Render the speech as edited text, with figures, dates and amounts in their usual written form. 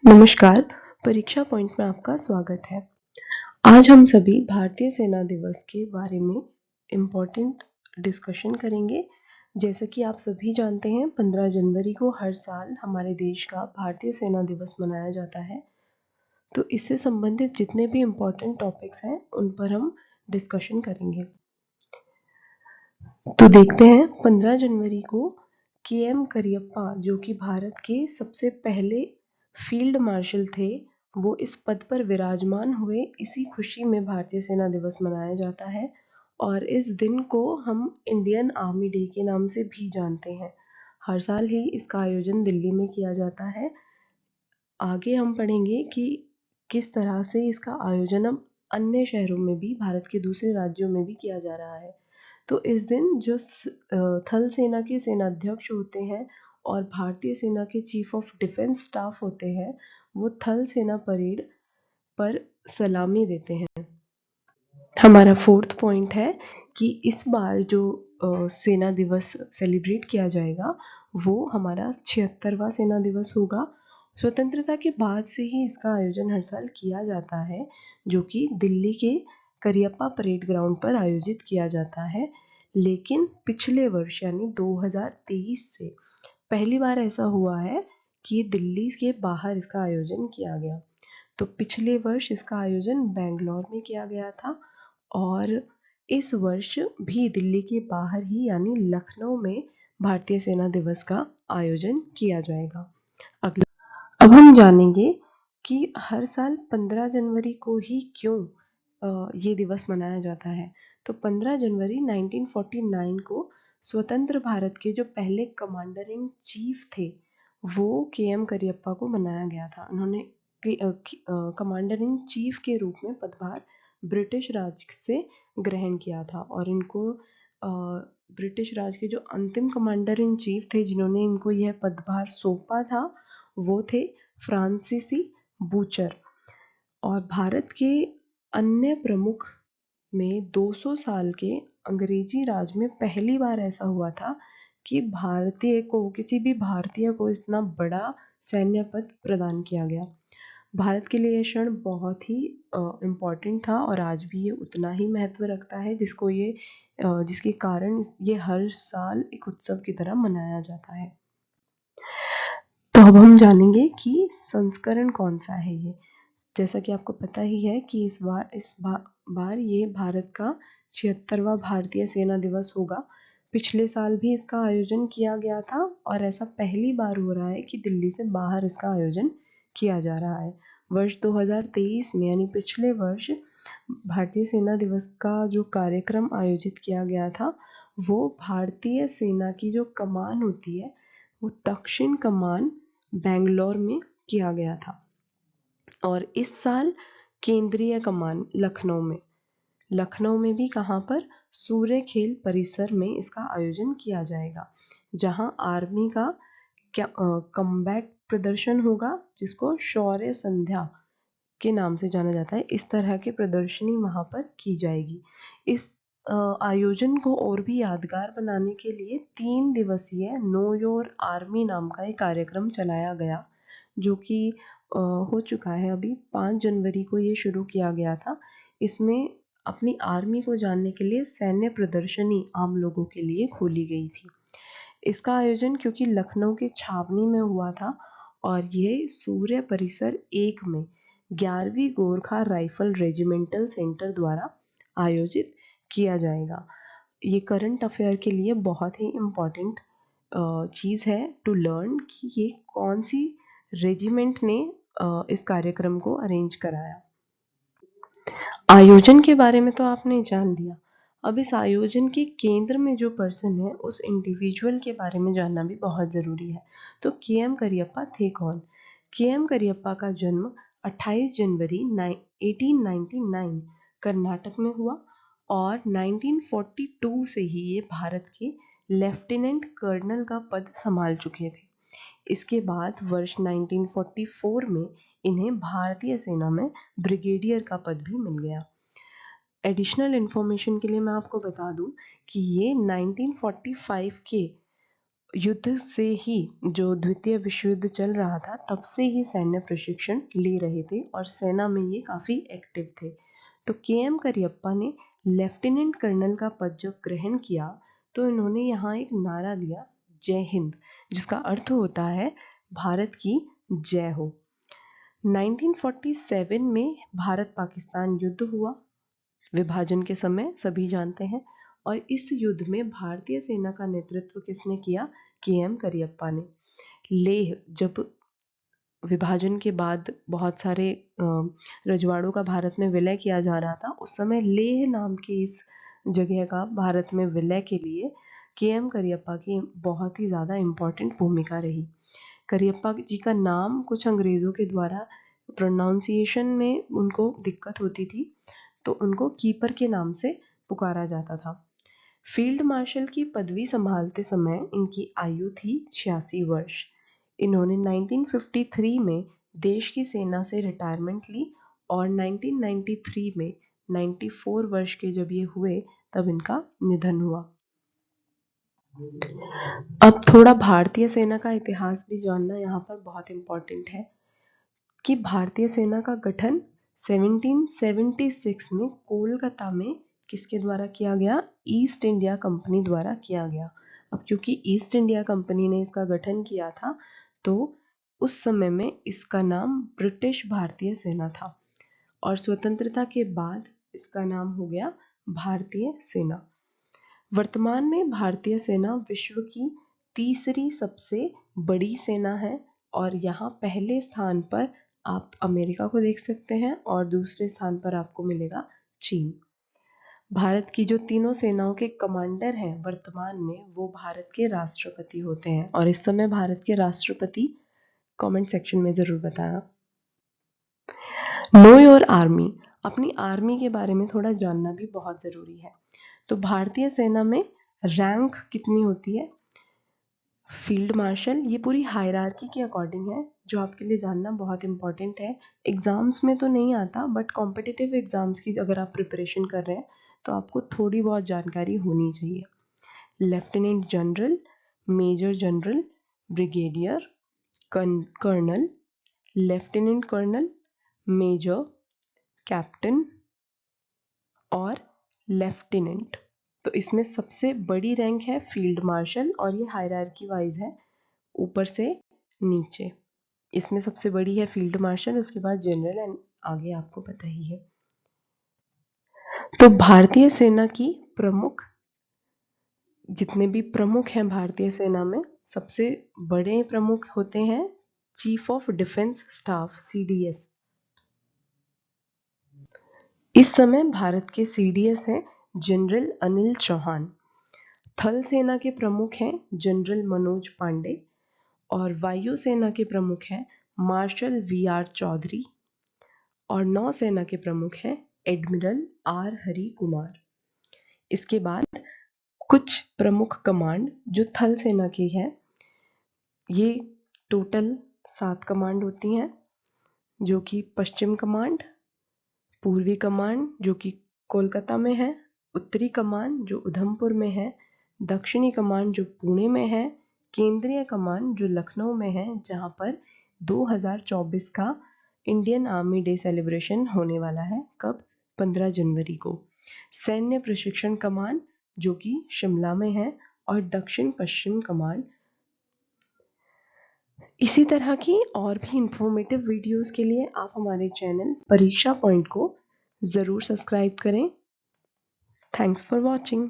नमस्कार, परीक्षा पॉइंट में आपका स्वागत है। आज हम सभी भारतीय सेना दिवस के बारे में इम्पोर्टेंट डिस्कशन करेंगे। जैसा कि आप सभी जानते हैं, 15 जनवरी को हर साल हमारे देश का भारतीय सेना दिवस मनाया जाता है। तो इससे संबंधित जितने भी इम्पोर्टेंट टॉपिक्स हैं, उन पर हम डिस्कशन करेंगे। तो देखते हैं, 15 जनवरी को के.एम. करियप्पा, जो कि भारत के सबसे पहले फील्ड मार्शल थे, वो इस पद पर विराजमान हुए। इसी खुशी में भारतीय सेना दिवस मनाया जाता है और इस दिन को हम इंडियन आर्मी डे के नाम से भी जानते हैं। हर साल ही इसका आयोजन दिल्ली में किया जाता है। आगे हम पढ़ेंगे कि किस तरह से इसका आयोजन अब अन्य शहरों में भी, भारत के दूसरे राज्यों में भी किया जा रहा है। तो इस दिन जो थल सेना के सेनाध्यक्ष होते हैं और भारतीय सेना के चीफ ऑफ डिफेंस स्टाफ होते हैं, वो थल सेना परेड पर सलामी देते हैं। हमारा फोर्थ पॉइंट है कि इस बार जो सेना दिवस सेलिब्रेट किया जाएगा, वो हमारा 76वां सेना दिवस होगा। स्वतंत्रता के बाद से ही इसका आयोजन हर साल किया जाता है, जो कि दिल्ली के करियप्पा परेड ग्राउंड पर आयोजित किया जाता है। लेकिन पिछले वर्ष यानी 2023 से पहली बार ऐसा हुआ है कि दिल्ली के बाहर इसका आयोजन किया गया। तो पिछले वर्ष इसका आयोजन बेंगलोर में किया गया था और इस वर्ष भी दिल्ली के बाहर ही यानी लखनऊ में भारतीय सेना दिवस का आयोजन किया जाएगा। अब हम जानेंगे कि हर साल 15 जनवरी को ही क्यों ये दिवस मनाया जाता है। तो 15 जनवरी 1949 को स्वतंत्र भारत के जो पहले कमांडर इन चीफ थे, वो के.एम. करियप्पा को बनाया गया था। उन्होंने कमांडर इन चीफ के रूप में पदभार ब्रिटिश राज से ग्रहण किया था और इनको ब्रिटिश राज के जो अंतिम कमांडर इन चीफ थे, जिन्होंने इनको यह पदभार सौंपा था, वो थे फ्रांसीसी बूचर। और भारत के अन्य प्रमुख में 200 साल के अंग्रेजी राज में पहली बार ऐसा हुआ था कि किसी भी भारतीय को इतना बड़ा सैन्य पद प्रदान किया गया। भारत के लिए यह क्षण बहुत ही इम्पोर्टेंट था और आज भी ये उतना ही महत्व रखता है, जिसके कारण ये हर साल एक उत्सव की तरह मनाया जाता है। तो अब हम जानेंगे कि संस्करण कौन सा है ये। जैसा कि आपको पता ही है कि इस बार ये भारत का 76वां भारतीय सेना दिवस होगा। पिछले साल भी इसका आयोजन किया गया था और ऐसा पहली बार हो रहा है कि दिल्ली से बाहर इसका आयोजन किया जा रहा है। वर्ष 2023 में यानी पिछले वर्ष भारतीय सेना दिवस का जो कार्यक्रम आयोजित किया गया था, वो भारतीय सेना की जो कमान होती है, वो दक्षिण कमान बेंगलोर में किया गया था। और इस साल केंद्रीय कमान लखनऊ में भी कहाँ पर, सूर्य खेल परिसर में इसका आयोजन किया जाएगा, जहां आर्मी का कम्बैट प्रदर्शन होगा, जिसको शौर्य संध्या के नाम से जाना जाता है। इस तरह की प्रदर्शनी वहां पर की जाएगी। इस आयोजन को और भी यादगार बनाने के लिए 3 दिवसीय नो योर आर्मी नाम का एक कार्यक्रम चलाया गया, जो कि हो चुका है। अभी 5 जनवरी को ये शुरू किया गया था। इसमें अपनी आर्मी को जानने के लिए सैन्य प्रदर्शनी आम लोगों के लिए खोली गई थी। इसका आयोजन क्योंकि लखनऊ के छावनी में हुआ था और ये सूर्य परिसर 1 में 11वीं गोरखा राइफल रेजिमेंटल सेंटर द्वारा आयोजित किया जाएगा। ये करंट अफेयर के लिए बहुत ही इम्पोर्टेंट चीज़ है टू लर्न कि ये कौन सी रेजिमेंट ने इस कार्यक्रम को अरेंज कराया। आयोजन के बारे में तो आपने जान लिया। अब इस आयोजन के केंद्र में जो पर्सन है, उस इंडिविजुअल के बारे में जानना भी बहुत ज़रूरी है। तो के.एम. करियप्पा थे कौन? के.एम. करियप्पा का जन्म 28 जनवरी 1899 कर्नाटक में हुआ और 1942 से ही ये भारत के लेफ्टिनेंट कर्नल का पद संभाल चुके थे। इसके बाद वर्ष 1944 में इन्हें भारतीय सेना में ब्रिगेडियर का पद भी मिल गया। एडिशनल इन्फॉर्मेशन के लिए मैं आपको बता दूं कि ये 1945 के युद्ध से ही, जो द्वितीय विश्व युद्ध चल रहा था तब से ही सैन्य प्रशिक्षण ले रहे थे और सेना में ये काफ़ी एक्टिव थे। तो के.एम. करियप्पा ने लेफ्टिनेंट कर्नल का पद जब ग्रहण किया तो इन्होंने यहाँ एक नारा दिया, जय हिंद, जिसका अर्थ होता है भारत की जय हो। 1947 में भारत पाकिस्तान युद्ध हुआ, विभाजन के समय, सभी जानते हैं। और इस युद्ध में भारतीय सेना का नेतृत्व किसने किया? के.एम. करियप्पा ने। लेह, जब विभाजन के बाद बहुत सारे रजवाड़ों का भारत में विलय किया जा रहा था, उस समय लेह नाम की इस जगह का भारत में विलय के लिए के.एम. करियप्पा की बहुत ही ज़्यादा इम्पॉर्टेंट भूमिका रही। करियप्पा जी का नाम कुछ अंग्रेज़ों के द्वारा प्रोनाउंसिएशन में उनको दिक्कत होती थी, तो उनको कीपर के नाम से पुकारा जाता था। फील्ड मार्शल की पदवी संभालते समय इनकी आयु थी 86 वर्ष। इन्होंने 1953 में देश की सेना से रिटायरमेंट ली और 1993 में 94 वर्ष के जब ये हुए तब इनका निधन हुआ। अब थोड़ा भारतीय सेना का इतिहास भी जानना यहाँ पर बहुत इम्पोर्टेंट है कि भारतीय सेना का गठन 1776 में कोलकाता में किसके द्वारा किया गया? ईस्ट इंडिया कंपनी द्वारा किया गया। अब क्योंकि ईस्ट इंडिया कंपनी ने इसका गठन किया था तो उस समय में इसका नाम ब्रिटिश भारतीय सेना था और स्वतंत्रता के बाद इसका नाम हो गया भारतीय सेना। वर्तमान में भारतीय सेना विश्व की तीसरी सबसे बड़ी सेना है और यहाँ पहले स्थान पर आप अमेरिका को देख सकते हैं और दूसरे स्थान पर आपको मिलेगा चीन। भारत की जो तीनों सेनाओं के कमांडर हैं वर्तमान में, वो भारत के राष्ट्रपति होते हैं और इस समय भारत के राष्ट्रपति कमेंट सेक्शन में ज़रूर बताना। नो योर आर्मी, अपनी आर्मी के बारे में थोड़ा जानना भी बहुत ज़रूरी है। तो भारतीय सेना में रैंक कितनी होती है? फील्ड मार्शल, ये पूरी हायरार्की के अकॉर्डिंग है, जो आपके लिए जानना बहुत इंपॉर्टेंट है। एग्जाम्स में तो नहीं आता, बट कॉम्पिटिटिव एग्जाम्स की अगर आप प्रिपरेशन कर रहे हैं तो आपको थोड़ी बहुत जानकारी होनी चाहिए। Lieutenant general, major general, brigadier, colonel, lieutenant colonel, major, captain और लेफ्टिनेंट। तो इसमें सबसे बड़ी रैंक है फील्ड मार्शल और ये हायरार्की वाइज है ऊपर से नीचे। इसमें सबसे बड़ी है फील्ड मार्शल, उसके बाद जनरल एंड आगे आपको पता ही है। तो भारतीय सेना की प्रमुख, जितने भी प्रमुख हैं भारतीय सेना में, सबसे बड़े प्रमुख होते हैं chief of defence staff, CDS। इस समय भारत के CDS हैं जनरल अनिल चौहान। थल सेना के प्रमुख हैं जनरल मनोज पांडे और वायु सेना के प्रमुख हैं मार्शल VR चौधरी और नौसेना के प्रमुख हैं एडमिरल R हरि कुमार। इसके बाद कुछ प्रमुख कमांड जो थल सेना की है, ये टोटल 7 कमांड होती हैं, जो कि पश्चिम कमांड, पूर्वी कमांड जो कि कोलकाता में है, उत्तरी कमांड जो उधमपुर में है, दक्षिणी कमांड जो पुणे में है, केंद्रीय कमांड जो लखनऊ में है, जहां पर 2024 का इंडियन आर्मी डे सेलिब्रेशन होने वाला है। कब? 15 जनवरी को। सैन्य प्रशिक्षण कमांड जो कि शिमला में है और दक्षिण पश्चिम कमांड। इसी तरह की और भी इंफॉर्मेटिव वीडियोस के लिए आप हमारे चैनल परीक्षा पॉइंट को ज़रूर सब्सक्राइब करें। Thanks for watching.